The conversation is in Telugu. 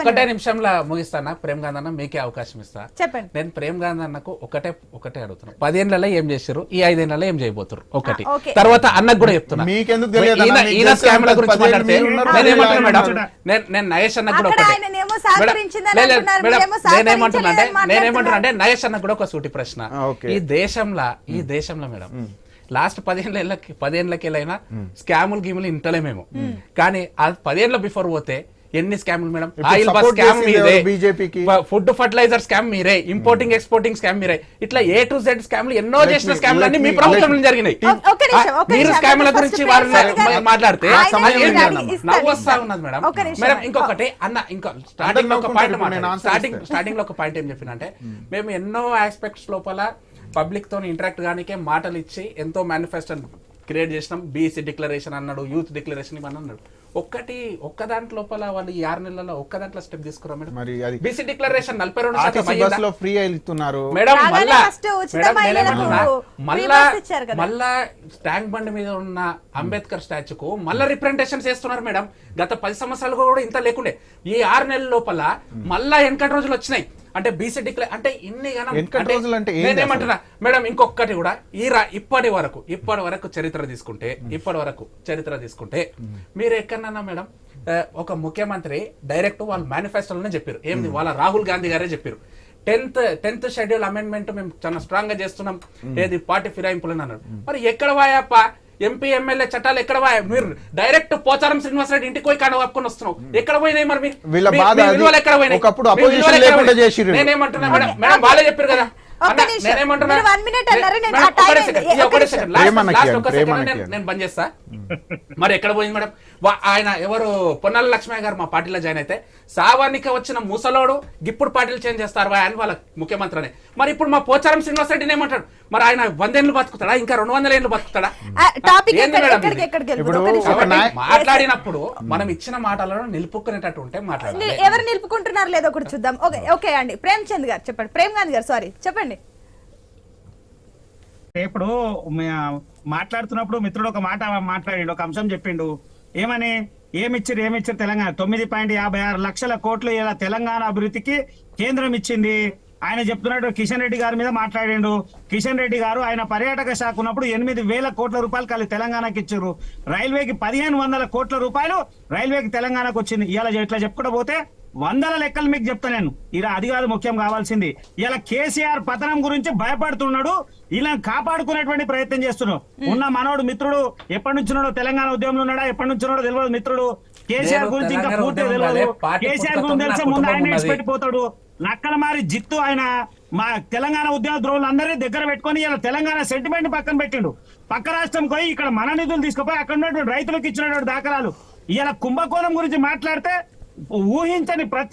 ఒక్కటే నిమిషంలో ముగిస్తానా ప్రేమ్ గాంధీ అన్న మీకే అవకాశం ఇస్తా. చెప్పండి. నేను ప్రేమ్ గాంధీ అన్నకు ఒకటే అడుగుతున్నా, 10 ఏళ్లలో ఏం చేశారు, ఈ 5 ఏళ్లలో ఏం చేయబోతారు ఒకటి. తర్వాత అన్నకు కూడా చెప్తున్నా, ఈయన స్కామ్ల గురించి మాట్లాడితే నేనేమంటున్నా మేడం, నేను నయేష్ అన్నకు కూడా ఒకటే నేనేమంటున్నా అంటే నయేష్ అన్నకు కూడా ఒక సూటి ప్రశ్న. ఈ దేశంలో మేడం లాస్ట్ 10 ఏళ్ళకెళ్ళైనా స్కాములు గీములు ఇంటలే మేము, కానీ 10 ఏళ్ళ బిఫోర్ పోతే ఎన్ని స్కాములు మేడం? ఆయిల్ బస్ స్కామ్ మీరే, ఫుడ్ ఫర్టిలైజర్ స్కామ్ మీరే, ఇంపోర్టింగ్ ఎక్స్పోర్టింగ్ స్కామ్ మీరే, ఇట్లా A to Z స్కామ్లు ఎన్నో చేసిన స్కామ్లు అన్ని మీ ప్రభుత్వంలో జరిగినాయి. మీరు స్కామ్ల గురించి వారు మాట్లాడితే నవ్వు వస్తా ఉన్నది మేడం. మేడం ఇంకొకటి అన్న, స్టార్టింగ్ లో ఒక పాయింట్ ఏం చెప్పినంటే, మేము ఎన్నో ఆస్పెక్ట్స్ లోపల పబ్లిక్ తో ఇంటరాక్ట్ గానికే మాటలు ఇచ్చి ఎంతో మేనిఫెస్టో క్రియేట్ చేసినాం. బీసీ డిక్లరేషన్ అన్నాడు, యూత్ డిక్లరేషన్ ఇవన్నీ అన్నాడు. ఒక్క దాంట్లో లోపల వాళ్ళు ఈ 6 నెలల్లో ఒక్క దాంట్లో స్టెప్ తీసుకురా మేడం? బీసీ డిక్లరేషన్ 42% ఫ్రీ ఇస్తున్నారు మేడం. మళ్ళా ట్యాంక్ బండ్ మీద ఉన్న అంబేద్కర్ స్టాచ్యూకు మళ్ళా రిప్రజెంటేషన్ చేస్తున్నారు మేడం. గత 10 సంవత్సరాలు కూడా ఇంత లేకుండే, ఈ 6 నెలల లోపల మళ్ళా వెనకటి రోజులు వచ్చినాయి. అంటే బీసీ డిక్లేర్ అంటే ఇన్ని నేనేమంటున్నా మేడం, ఇంకొకటి కూడా ఇప్పటి వరకు చరిత్ర తీసుకుంటే మీరు ఎక్కడన్నా మేడం ఒక ముఖ్యమంత్రి డైరెక్ట్ వాళ్ళ మేనిఫెస్టోలోనే చెప్పారు, ఏంది వాళ్ళ రాహుల్ గాంధీ గారే చెప్పారు, 10th షెడ్యూల్ అమెండ్మెంట్ మేము చాలా స్ట్రాంగ్ గా చేస్తున్నాం, ఏది పార్టీ ఫిరాయింపులని అన్నాడు. మరి ఎక్కడ వాయప్ప ఎంపీ ఎమ్మెల్యే చట్టాలు ఎక్కడ పోయా? మీరు డైరెక్ట్ పోచారం శ్రీనివాస్ రెడ్డి ఇంటికి పోయి కాడ కప్పుకొని వస్తున్నావు, ఎక్కడ పోయినాయి? మరి విలువలు ఎక్కడ పోయినాయి? నేనేమంటున్నా మేడం, వాళ్ళే చెప్పారు కదా. నేను బంద్ చేస్తా. మరి ఎక్కడ పోయింది మేడం? ఆయన ఎవరు పొన్నాల లక్ష్మయ్య గారు మా పార్టీలో జాయిన్ అయితే సావానికి వచ్చిన ముసలోడు ఇప్పుడు పార్టీలు చేంజ్ చేస్తారు అని వాళ్ళ ముఖ్యమంత్రి. మరి ఇప్పుడు మా పోచారం శ్రీనివాస్ రెడ్డిని ఏమంటాడు? మరి ఆయన 100 ఏళ్ళు బతుకుతాడా, ఇంకా 200 ఏళ్ళు బతుకుతాడా? మాట్లాడినప్పుడు మనం ఇచ్చిన మాటలను నిలుపుకునేటట్టు ఉంటే మాట్లాడాలి. ఎవరు నిలుపుకుంటున్నారు లేదో ఒకటి చూద్దాం. ఓకే అండి, ప్రేమ్ చంద్ గారు చెప్పండి. ప్రేమ్ గాంధీ గారు సారీ చెప్పండి. ఇప్పుడు మాట్లాడుతున్నప్పుడు మిత్రుడు ఒక మాట మాట్లాడిండు, ఒక అంశం చెప్పిండు. ఏమని ఏమిచ్చారు తెలంగాణ 9.56 లక్షల కోట్లు ఇలా తెలంగాణ అభివృద్ధికి కేంద్రం ఇచ్చింది. ఆయన చెప్తున్నట్టు కిషన్ రెడ్డి గారి మీద మాట్లాడిండు. కిషన్ రెడ్డి గారు ఆయన పర్యాటక శాఖ ఉన్నప్పుడు 8,000 కోట్ల రూపాయలు కలిసి తెలంగాణకి ఇచ్చారు. రైల్వేకి 1,500 కోట్ల రూపాయలు రైల్వేకి తెలంగాణకు వచ్చింది. ఇలా ఇట్లా చెప్పుకుంటూ పోతే 100 లెక్కలు మీకు చెప్తా నేను. ఇలా అది కాదు ముఖ్యం కావాల్సింది. ఇలా కేసీఆర్ పతనం గురించి భయపడుతున్నాడు, ఇలా కాపాడుకునేటువంటి ప్రయత్నం చేస్తున్నాడు. ఉన్న మనోడు మిత్రుడు ఎప్పటి నుంచి ఉన్నాడో, తెలంగాణ ఉద్యమంలో ఉన్నాడా, ఎప్పటి నుంచి ఉన్నాడో తెలియదు మిత్రుడు. కేసీఆర్ గురించి ఇంకా పూర్తిగా తెలియదు. కేసీఆర్ గురించి తెలిసే ముందు ఆయన పెట్టిపోతాడు. నక్కల మారి జిత్తు ఆయన మా తెలంగాణ ఉద్యమ ద్రోహులు అందరినీ దగ్గర పెట్టుకొని ఇలా తెలంగాణ సెంటిమెంట్ పక్కన పెట్టిండు. పక్క రాష్ట్రం పోయి ఇక్కడ మన నిధులు తీసుకుపోయి అక్కడ ఉన్నటువంటి రైతులకు ఇచ్చినటువంటి దాఖలాలు. ఇలా కుంభకోణం గురించి మాట్లాడితే ఊహించని